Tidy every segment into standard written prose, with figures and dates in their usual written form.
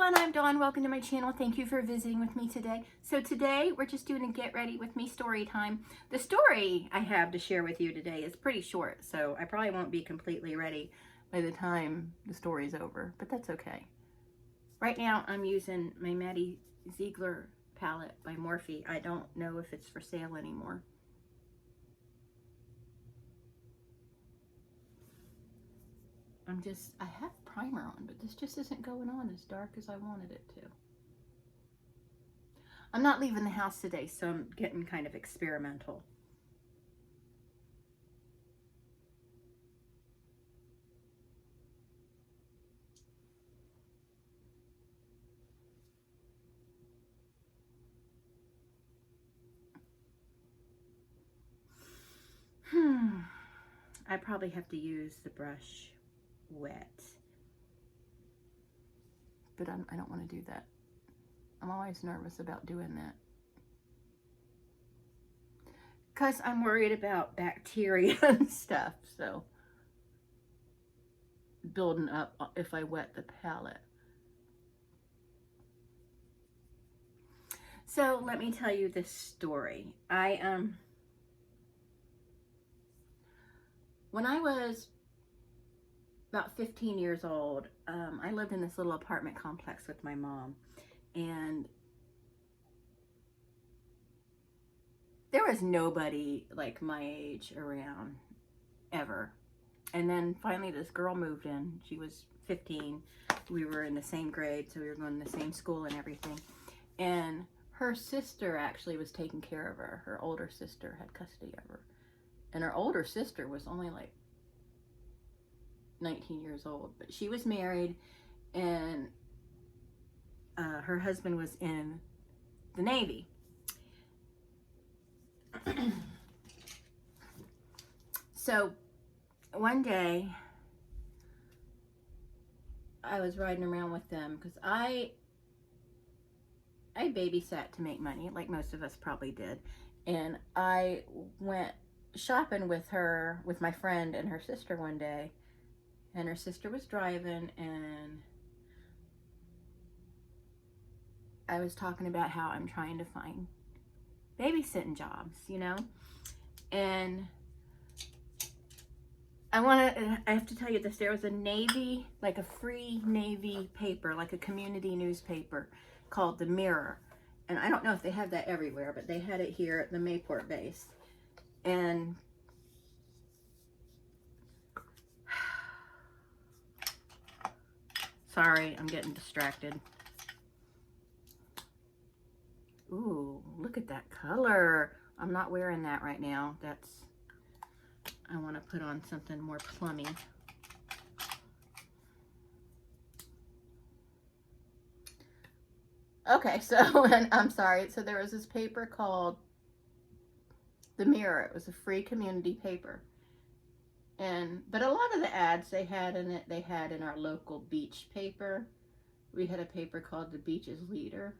everyone, I'm Dawn. Welcome to my channel. Thank you for visiting with me today. So today we're just doing a get ready with me story time. The story I have to share with you today is pretty short, so I probably won't be completely ready by the time the story's over, but that's okay. Right now I'm using my Maddie Ziegler palette by Morphe. I don't know if it's for sale anymore. I have primer on, but this just isn't going on as dark as I wanted it to. I'm not leaving the house today, so I'm getting kind of experimental. I probably have to use the brush wet. But I don't want to do that. I'm always nervous about doing that. Because I'm worried about bacteria and stuff, so building up if I wet the palette. So let me tell you this story. When I was about 15 years old, I lived in this little apartment complex with my mom, and there was nobody like my age around ever. And then finally this girl moved in. She was 15. We were in the same grade, so we were going to the same school and everything. And her sister actually was taking care of her. Her older sister had custody of her. And her older sister was only like 19 years old, but she was married, and her husband was in the Navy. So one day I was riding around with them because I babysat to make money, like most of us probably did, and I went shopping with her, with my friend and her sister one day, and her sister was driving, and I was talking about how I'm trying to find babysitting jobs, you know, and I have to tell you this, there was a Navy, like a free Navy paper, like a community newspaper called The Mirror, and I don't know if they have that everywhere, but they had it here at the Mayport base. And sorry, I'm getting distracted. Ooh, look at that color. I'm not wearing that right now. I want to put on something more plummy. Okay, so, and I'm sorry. So there was this paper called The Mirror. It was a free community paper. But a lot of the ads they had in it, they had in our local beach paper. We had a paper called The Beach's Leader.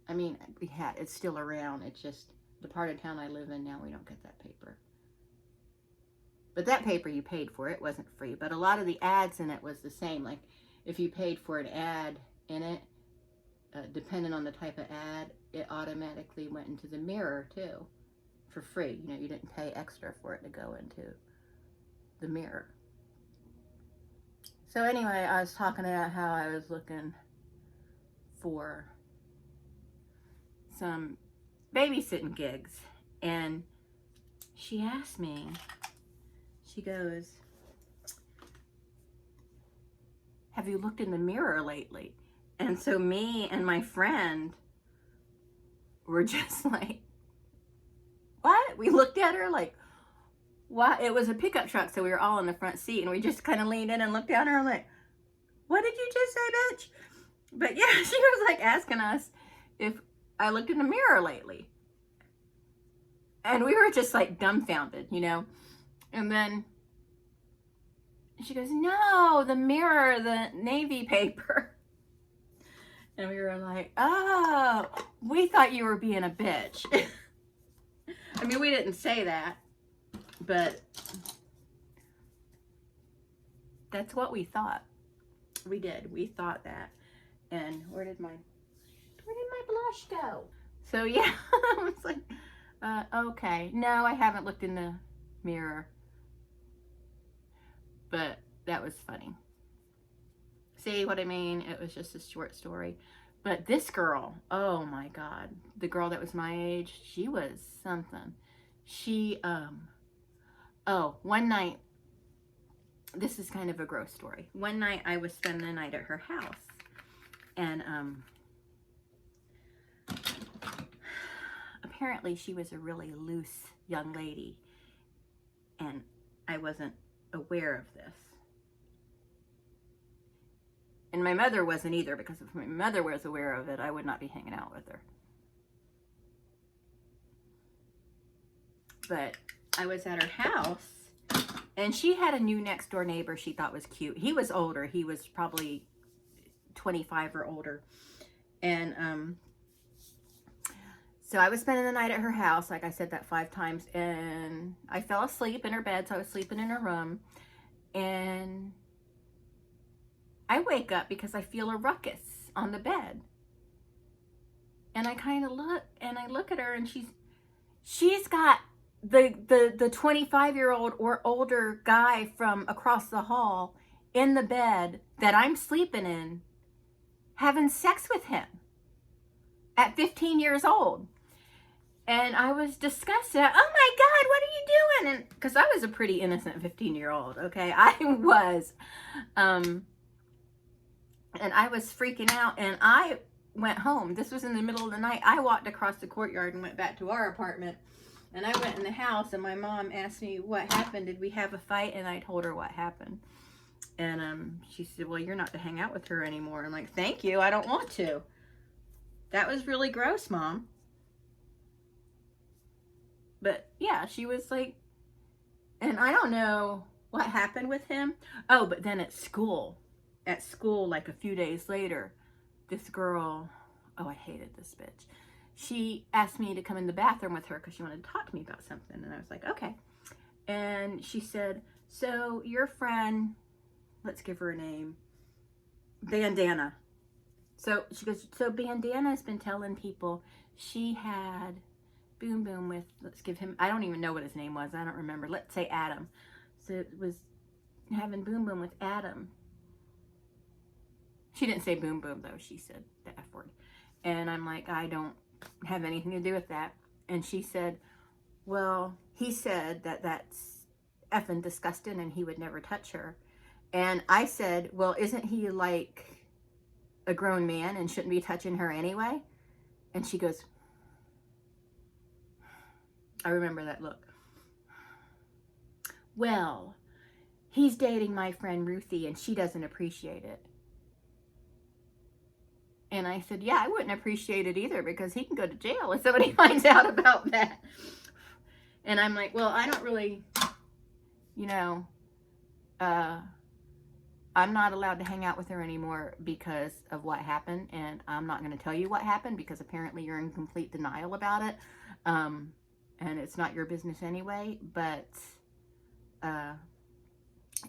I mean, it's still around. It's just the part of town I live in now, we don't get that paper. But that paper you paid for, it wasn't free. But a lot of the ads in it was the same. Like if you paid for an ad in it, depending on the type of ad, it automatically went into the Mirror too, for free. You know, you didn't pay extra for it to go into the Mirror. So anyway, I was talking about how I was looking for some babysitting gigs, and she asked me, she goes, have you looked in the mirror lately? And so me and my friend were just like, what? We looked at her like, what? It was a pickup truck, so we were all in the front seat, and we just kind of leaned in and looked at her like, what did you just say, bitch? But yeah, she was like asking us if I looked in the mirror lately. And we were just like dumbfounded, you know? And then she goes, no, the Mirror, the Navy paper. And we were like, oh, we thought you were being a bitch. I mean, we didn't say that, but that's what we thought. We did. We thought that. And where did my blush go? So yeah, I was like, okay. No, I haven't looked in the mirror. But that was funny. See what I mean? It was just a short story. But this girl, oh my God, the girl that was my age, she was something. She, one night, this is kind of a gross story. One night I was spending the night at her house, and apparently she was a really loose young lady, and I wasn't aware of this. And my mother wasn't either, because if my mother was aware of it, I would not be hanging out with her. But I was at her house, and she had a new next door neighbor she thought was cute. He was older. He was probably 25 or older. And so I was spending the night at her house, like I said that 5 times, and I fell asleep in her bed, so I was sleeping in her room. And I wake up because I feel a ruckus on the bed. And I kind of look, and I look at her, and she's got the 25-year-old or older guy from across the hall in the bed that I'm sleeping in, having sex with him at 15 years old. And I was disgusted. Oh my God, what are you doing? And because I was a pretty innocent 15-year-old, okay? I was. And I was freaking out, and I went home. This was in the middle of the night. I walked across the courtyard and went back to our apartment. And I went in the house, and my mom asked me what happened. Did we have a fight? And I told her what happened. And she said, well, you're not to hang out with her anymore. I'm like, thank you. I don't want to. That was really gross, Mom. But yeah, she was like, and I don't know what happened with him. Oh, but then at school, like a few days later, this girl, oh, I hated this bitch. She asked me to come in the bathroom with her because she wanted to talk to me about something. And I was like, okay. And she said, so your friend, let's give her a name, Bandana. So she goes, so Bandana's been telling people she had boom boom with, let's give him, I don't even know what his name was. I don't remember. Let's say Adam. So it was having boom boom with Adam. She didn't say boom boom though. She said the F word. And I'm like, I don't have anything to do with that. And she said, well, he said that that's effing disgusting and he would never touch her. And I said, well, isn't he like a grown man and shouldn't be touching her anyway? And she goes, I remember that look. Well, he's dating my friend Ruthie and she doesn't appreciate it. And I said, yeah, I wouldn't appreciate it either because he can go to jail if somebody finds out about that. And I'm like, well, I don't really, you know, I'm not allowed to hang out with her anymore because of what happened. And I'm not going to tell you what happened because apparently you're in complete denial about it. And it's not your business anyway. But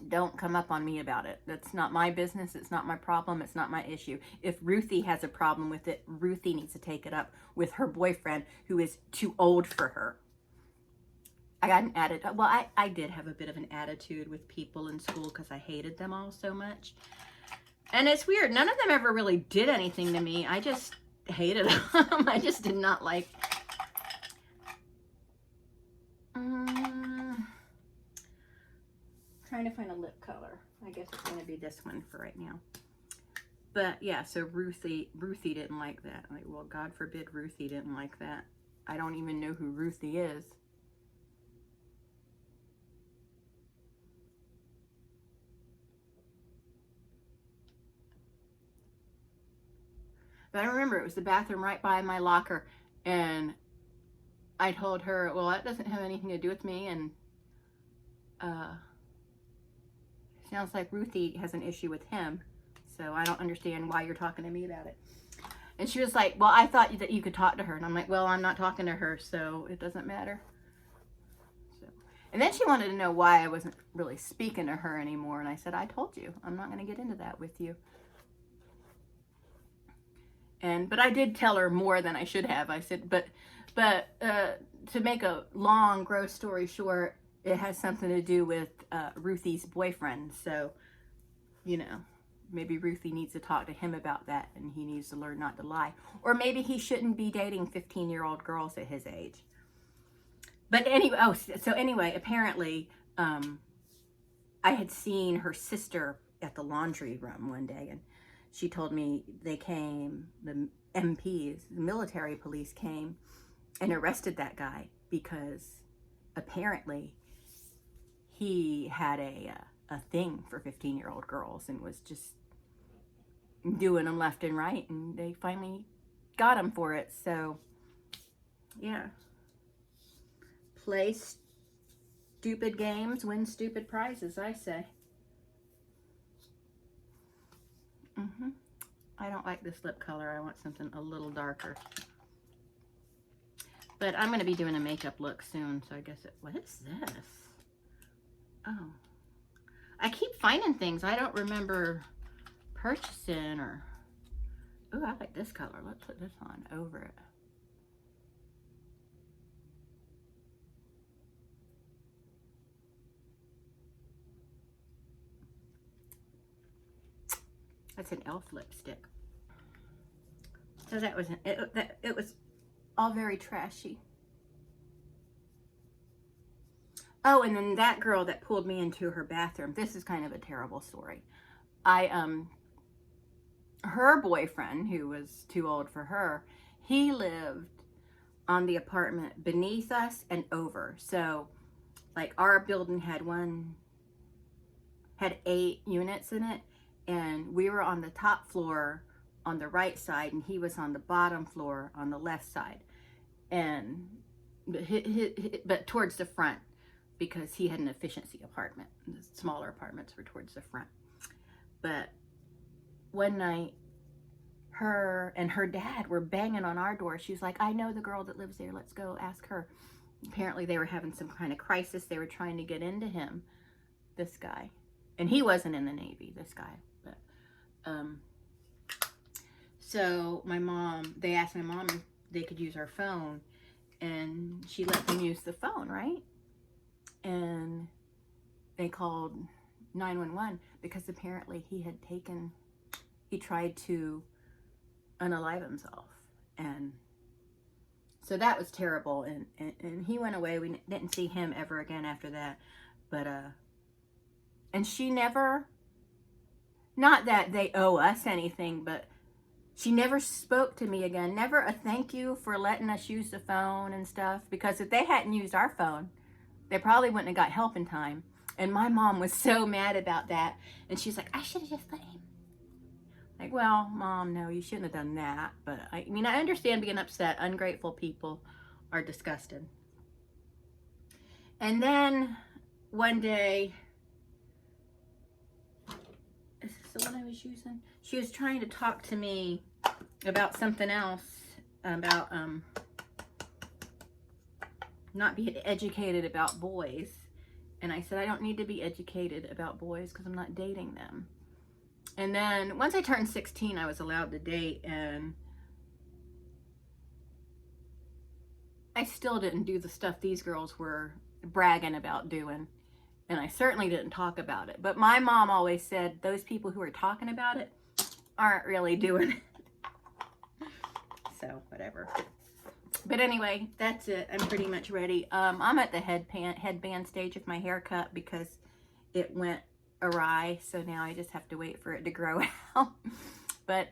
don't come up on me about it. That's not my business. It's not my problem. It's not my issue. If Ruthie has a problem with it, Ruthie needs to take it up with her boyfriend who is too old for her. I got an attitude. Well, I did have a bit of an attitude with people in school because I hated them all so much. And it's weird. None of them ever really did anything to me. I just hated them. I just did not like... Trying to find a lip color. I guess it's going to be this one for right now. But yeah, so Ruthie didn't like that. Like, well, God forbid Ruthie didn't like that. I don't even know who Ruthie is. But I remember it was the bathroom right by my locker. And I told her, well, that doesn't have anything to do with me. And sounds like Ruthie has an issue with him. So I don't understand why you're talking to me about it. And she was like, well, I thought that you could talk to her. And I'm like, well, I'm not talking to her, so it doesn't matter. So, And then she wanted to know why I wasn't really speaking to her anymore. And I said, I told you, I'm not going to get into that with you. But I did tell her more than I should have. I said, but to make a long, gross story short, it has something to do with Ruthie's boyfriend. So, you know, maybe Ruthie needs to talk to him about that, and he needs to learn not to lie. Or maybe he shouldn't be dating 15-year-old girls at his age. But anyway, so anyway, apparently, I had seen her sister at the laundry room one day, and she told me they came, the MPs, the military police came and arrested that guy because apparently he had a thing for 15-year-old girls and was just doing them left and right, and they finally got him for it. So, yeah. Play stupid games, win stupid prizes, I say. I don't like this lip color. I want something a little darker. But I'm going to be doing a makeup look soon, so I guess what is this? Oh. I keep finding things I don't remember purchasing or... Oh, I like this color. Let's put this on over it. That's an e.l.f. lipstick. So that was it was all very trashy. Oh, and then that girl that pulled me into her bathroom. This is kind of a terrible story. Her boyfriend, who was too old for her, he lived on the apartment beneath us and over. So, like, our building had 8 units in it, and we were on the top floor on the right side, and he was on the bottom floor on the left side, and but towards the front, because he had an efficiency apartment. The smaller apartments were towards the front. But one night, her and her dad were banging on our door. She was like, I know the girl that lives there. Let's go ask her. Apparently they were having some kind of crisis. They were trying to get into him, this guy. And he wasn't in the Navy, this guy. But so they asked my mom if they could use our phone, and she let them use the phone, right? And they called 911 because apparently he tried to unalive himself. And so that was terrible. And he went away. We didn't see him ever again after that. But, and she never, not that they owe us anything, but she never spoke to me again. Never a thank you for letting us use the phone and stuff. Because if they hadn't used our phone, they probably wouldn't have got help in time. And my mom was so mad about that. And she's like, I should have just let him. Like, well, Mom, no, you shouldn't have done that. But, I mean, I understand being upset. Ungrateful people are disgusted. And then one day, is this the one I was using? She was trying to talk to me about something else, about not being educated about boys. And I said, I don't need to be educated about boys because I'm not dating them. And then once I turned 16, I was allowed to date, and I still didn't do the stuff these girls were bragging about doing. And I certainly didn't talk about it. But my mom always said those people who are talking about it aren't really doing it. So, whatever. But anyway, that's it. I'm pretty much ready. I'm at the headband stage of my haircut because it went awry. So now I just have to wait for it to grow out. But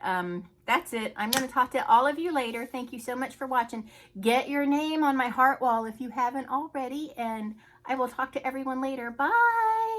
that's it. I'm going to talk to all of you later. Thank you so much for watching. Get your name on my heart wall if you haven't already. And I will talk to everyone later. Bye.